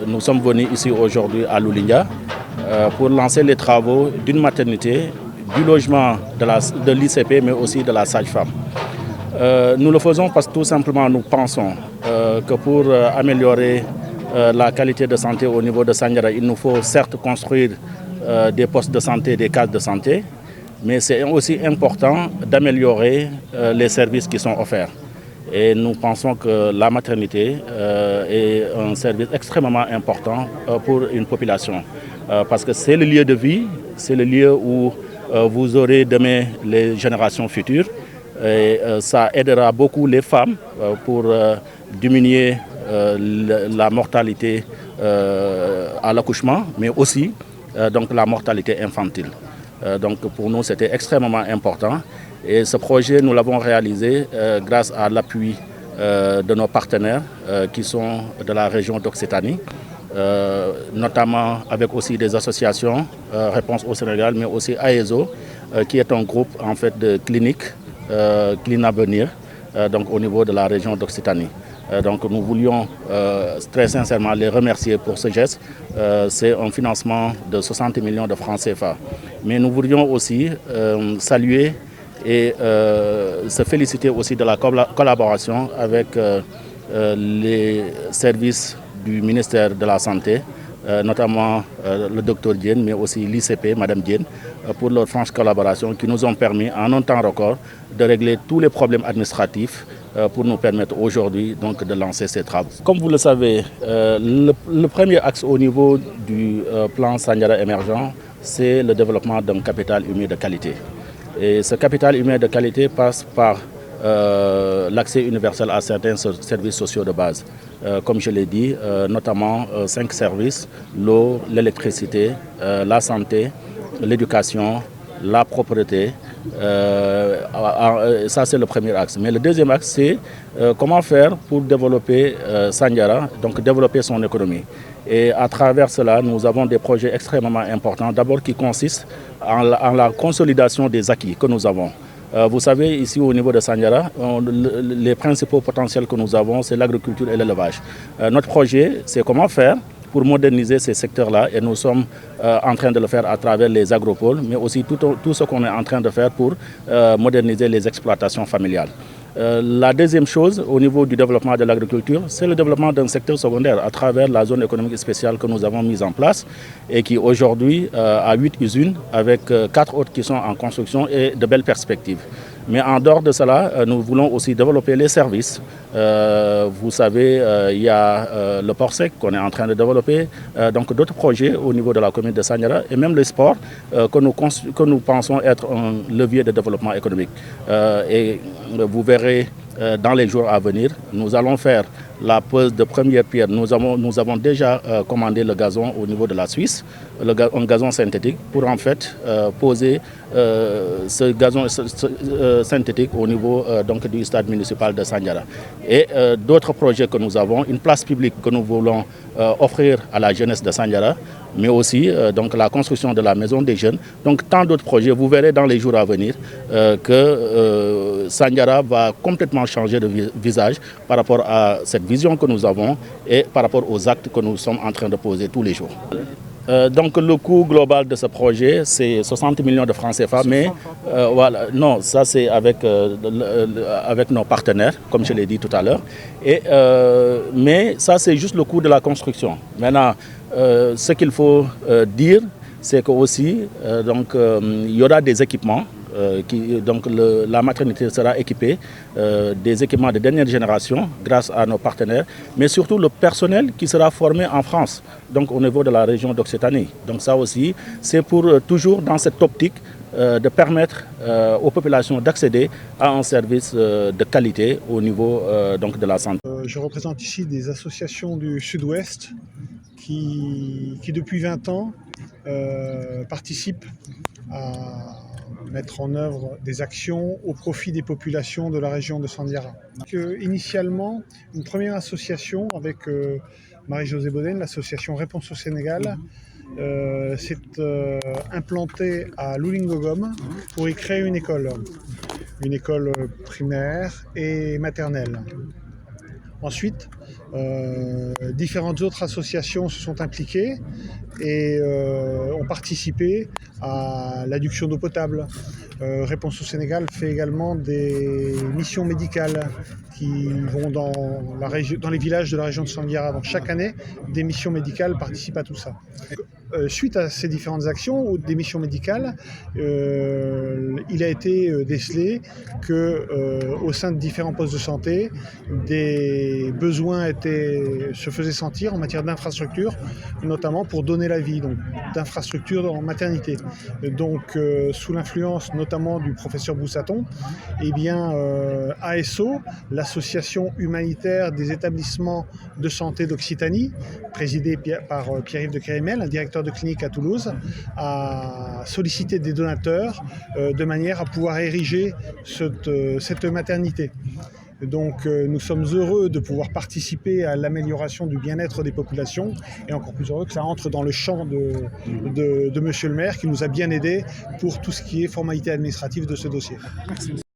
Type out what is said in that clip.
nous sommes venus ici aujourd'hui à Loulinga pour lancer les travaux d'une maternité, du logement de l'ICP, mais aussi de la sage-femme. Nous le faisons parce que tout simplement nous pensons que pour améliorer la qualité de santé au niveau de Sandiara, il nous faut certes construire des postes de santé, des cases de santé, mais c'est aussi important d'améliorer les services qui sont offerts. Et nous pensons que la maternité est un service extrêmement important pour une population. Parce que c'est le lieu de vie, c'est le lieu où vous aurez demain les générations futures. Et ça aidera beaucoup les femmes pour diminuer la mortalité à l'accouchement, mais aussi donc la mortalité infantile. Donc pour nous, c'était extrêmement important. Et ce projet, nous l'avons réalisé grâce à l'appui de nos partenaires qui sont de la région d'Occitanie, notamment avec aussi des associations, Réponse au Sénégal, mais aussi AESO, qui est un groupe en fait de cliniques, Clinavenir, donc au niveau de la région d'Occitanie. Donc nous voulions très sincèrement les remercier pour ce geste. C'est un financement de 60 millions de francs CFA. Mais nous voulions aussi saluer et se féliciter aussi de la collaboration avec les services du ministère de la Santé, notamment le docteur Diène, mais aussi l'ICP, Madame Diène, pour leur franche collaboration qui nous ont permis en un temps record de régler tous les problèmes administratifs pour nous permettre aujourd'hui donc de lancer ces travaux. Comme vous le savez, le premier axe au niveau du plan Sandiara émergent, c'est le développement d'un capital humain de qualité. Et ce capital humain de qualité passe par l'accès universel à certains services sociaux de base. Comme je l'ai dit, notamment 5 services, l'eau, l'électricité, la santé, l'éducation, la propreté. Ça, c'est le premier axe. Mais le deuxième axe, c'est comment faire pour développer Sandiara, donc développer son économie. Et à travers cela, nous avons des projets extrêmement importants. D'abord, qui consistent en la consolidation des acquis que nous avons. Vous savez, ici au niveau de Sandiara, les principaux potentiels que nous avons, c'est l'agriculture et l'élevage. Notre projet, c'est comment faire pour moderniser ces secteurs-là, et nous sommes en train de le faire à travers les agropoles, mais aussi tout ce qu'on est en train de faire pour moderniser les exploitations familiales. La deuxième chose au niveau du développement de l'agriculture, c'est le développement d'un secteur secondaire à travers la zone économique spéciale que nous avons mise en place et qui aujourd'hui a 8 usines avec 4 autres qui sont en construction et de belles perspectives. Mais en dehors de cela, nous voulons aussi développer les services. Vous savez, il y a le port sec qu'on est en train de développer, donc d'autres projets au niveau de la commune de Sandiara et même le sport que nous pensons être un levier de développement économique. Et vous verrez dans les jours à venir, nous allons faire la pose de première pierre. Nous avons déjà commandé le gazon au niveau de la Suisse, un gazon synthétique, pour en fait poser ce gazon synthétique au niveau donc, du stade municipal de Sandiara. Et d'autres projets que nous avons, une place publique que nous voulons offrir à la jeunesse de Sandiara, mais aussi donc, la construction de la maison des jeunes. Donc tant d'autres projets, vous verrez dans les jours à venir que Sandiara va complètement changer de visage par rapport à cette vision que nous avons et par rapport aux actes que nous sommes en train de poser tous les jours. Donc le coût global de ce projet, c'est 60 millions de francs CFA, mais voilà, non, ça c'est avec nos partenaires, comme je l'ai dit tout à l'heure. Mais ça c'est juste le coût de la construction. Maintenant, ce qu'il faut dire, c'est qu'aussi, il y aura des équipements. Donc la maternité sera équipée des équipements de dernière génération grâce à nos partenaires, mais surtout le personnel qui sera formé en France, donc au niveau de la région d'Occitanie. Donc ça aussi, c'est pour toujours dans cette optique de permettre aux populations d'accéder à un service de qualité au niveau donc de la santé. Je représente ici des associations du Sud-Ouest qui depuis 20 ans participent à mettre en œuvre des actions au profit des populations de la région de Sandiara. Initialement, une première association avec Marie-Josée Boden, l'association Réponse au Sénégal, s'est implantée à Loulingogom pour y créer une école primaire et maternelle. Ensuite, différentes autres associations se sont impliquées et ont participé à l'adduction d'eau potable. Réponse au Sénégal fait également des missions médicales qui vont dans les villages de la région de Sandiara. Donc chaque année, des missions médicales participent à tout ça. Suite à ces différentes actions ou des missions médicales, il a été décelé qu'au sein de différents postes de santé, des besoins se faisaient sentir en matière d'infrastructures, notamment pour donner la vie, donc d'infrastructures en maternité. Donc sous l'influence notamment du professeur Boussaton, eh bien, ASO, l'association humanitaire des établissements de santé d'Occitanie, présidée par Pierre-Yves de Kérimel, un directeur de clinique à Toulouse, a sollicité des donateurs de manière à pouvoir ériger cette maternité. Donc nous sommes heureux de pouvoir participer à l'amélioration du bien-être des populations et encore plus heureux que ça entre dans le champ de Monsieur le maire qui nous a bien aidés pour tout ce qui est formalité administrative de ce dossier. Merci.